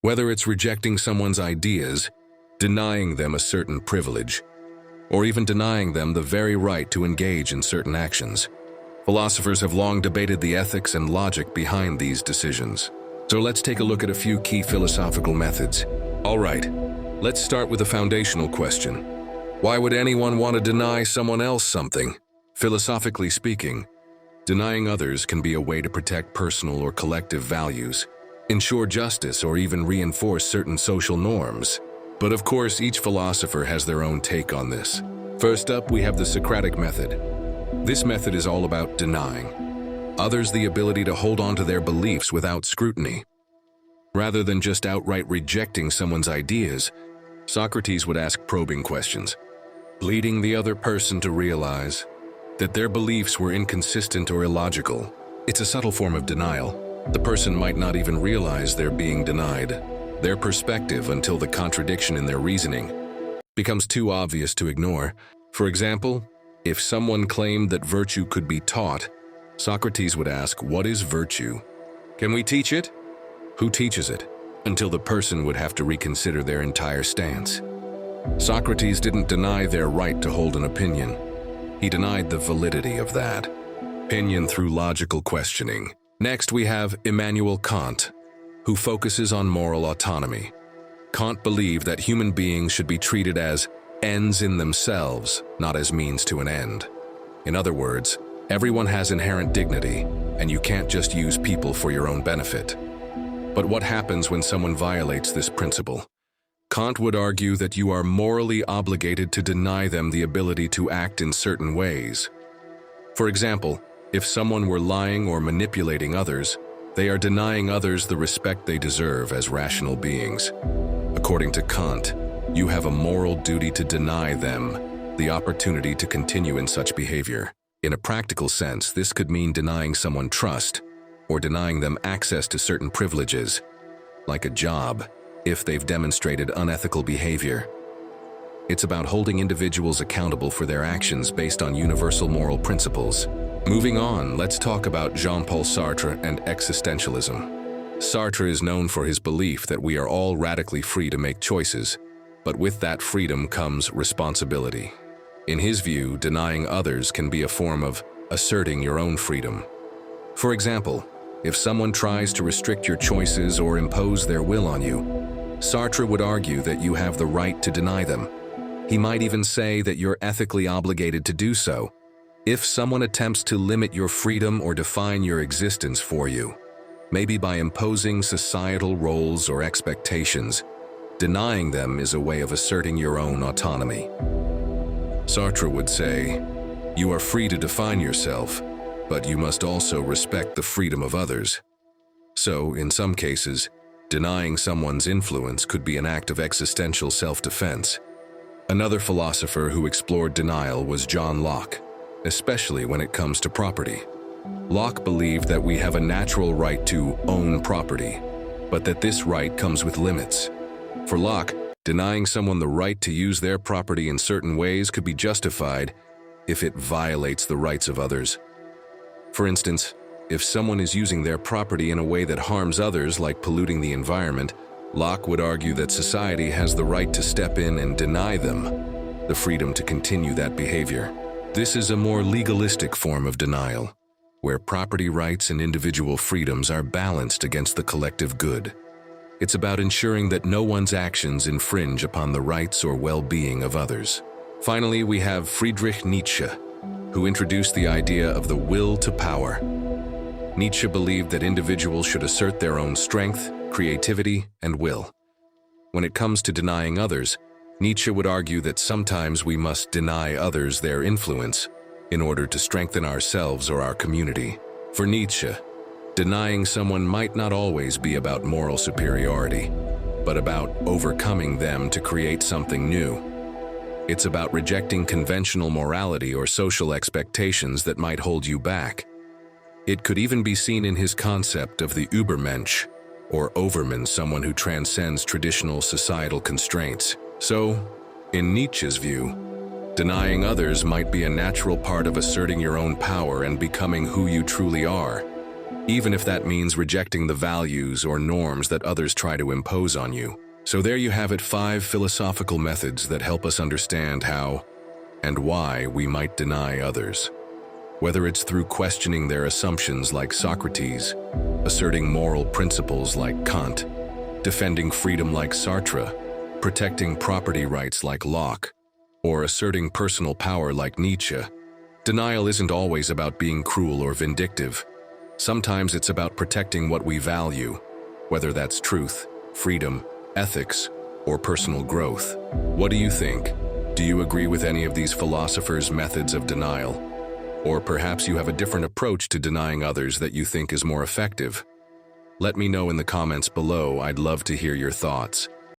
Whether it's rejecting someone's ideas, denying them a certain privilege, or even denying them the very right to engage in certain actions. Philosophers have long debated the ethics and logic behind these decisions. So let's take a look at a few key philosophical methods. All right, let's start with a foundational question. Why would anyone want to deny someone else something? Philosophically speaking, denying others can be a way to protect personal or collective values, ensure justice, or even reinforce certain social norms. But of course, each philosopher has their own take on this. First up, we have the Socratic method. This method is all about denying others the ability to hold on to their beliefs without scrutiny. Rather than just outright rejecting someone's ideas, Socrates would ask probing questions, leading the other person to realize that their beliefs were inconsistent or illogical. It's a subtle form of denial. The person might not even realize they're being denied their perspective until the contradiction in their reasoning becomes too obvious to ignore. For example, if someone claimed that virtue could be taught, Socrates would ask, "What is virtue? Can we teach it? Who teaches it?" Until the person would have to reconsider their entire stance. Socrates didn't deny their right to hold an opinion. He denied the validity of that opinion through logical questioning. Next, we have Immanuel Kant, who focuses on moral autonomy. Kant believed that human beings should be treated as ends in themselves, not as means to an end. In other words, everyone has inherent dignity, and you can't just use people for your own benefit. But what happens when someone violates this principle? Kant would argue that you are morally obligated to deny them the ability to act in certain ways. For example, if someone were lying or manipulating others, they are denying others the respect they deserve as rational beings. According to Kant, you have a moral duty to deny them the opportunity to continue in such behavior. In a practical sense, this could mean denying someone trust or denying them access to certain privileges, like a job, if they've demonstrated unethical behavior. It's about holding individuals accountable for their actions based on universal moral principles. Moving on, let's talk about Jean-Paul Sartre and existentialism. Sartre is known for his belief that we are all radically free to make choices, but with that freedom comes responsibility. In his view, denying others can be a form of asserting your own freedom. For example, if someone tries to restrict your choices or impose their will on you, Sartre would argue that you have the right to deny them. He might even say that you're ethically obligated to do so. If someone attempts to limit your freedom or define your existence for you, maybe by imposing societal roles or expectations, denying them is a way of asserting your own autonomy. Sartre would say, "You are free to define yourself, but you must also respect the freedom of others." So, in some cases, denying someone's influence could be an act of existential self-defense. Another philosopher who explored denial was John Locke, especially when it comes to property. Locke believed that we have a natural right to own property, but that this right comes with limits. For Locke, denying someone the right to use their property in certain ways could be justified if it violates the rights of others. For instance, if someone is using their property in a way that harms others, like polluting the environment, Locke would argue that society has the right to step in and deny them the freedom to continue that behavior. This is a more legalistic form of denial, where property rights and individual freedoms are balanced against the collective good. It's about ensuring that no one's actions infringe upon the rights or well-being of others. Finally, we have Friedrich Nietzsche, who introduced the idea of the will to power. Nietzsche believed that individuals should assert their own strength, creativity, and will. When it comes to denying others, Nietzsche would argue that sometimes we must deny others their influence in order to strengthen ourselves or our community. For Nietzsche, denying someone might not always be about moral superiority, but about overcoming them to create something new. It's about rejecting conventional morality or social expectations that might hold you back. It could even be seen in his concept of the Übermensch, or overman, someone who transcends traditional societal constraints. So, in Nietzsche's view, denying others might be a natural part of asserting your own power and becoming who you truly are. even if that means rejecting the values or norms that others try to impose on you. So there you have it, 5 philosophical methods that help us understand how and why we might deny others. Whether it's through questioning their assumptions like Socrates, asserting moral principles like Kant, defending freedom like Sartre, protecting property rights like Locke, or asserting personal power like Nietzsche, denial isn't always about being cruel or vindictive. Sometimes it's about protecting what we value, whether that's truth, freedom, ethics, or personal growth. What do you think? Do you agree with any of these philosophers' methods of denial? Or perhaps you have a different approach to denying others that you think is more effective? Let me know in the comments below. I'd love to hear your thoughts.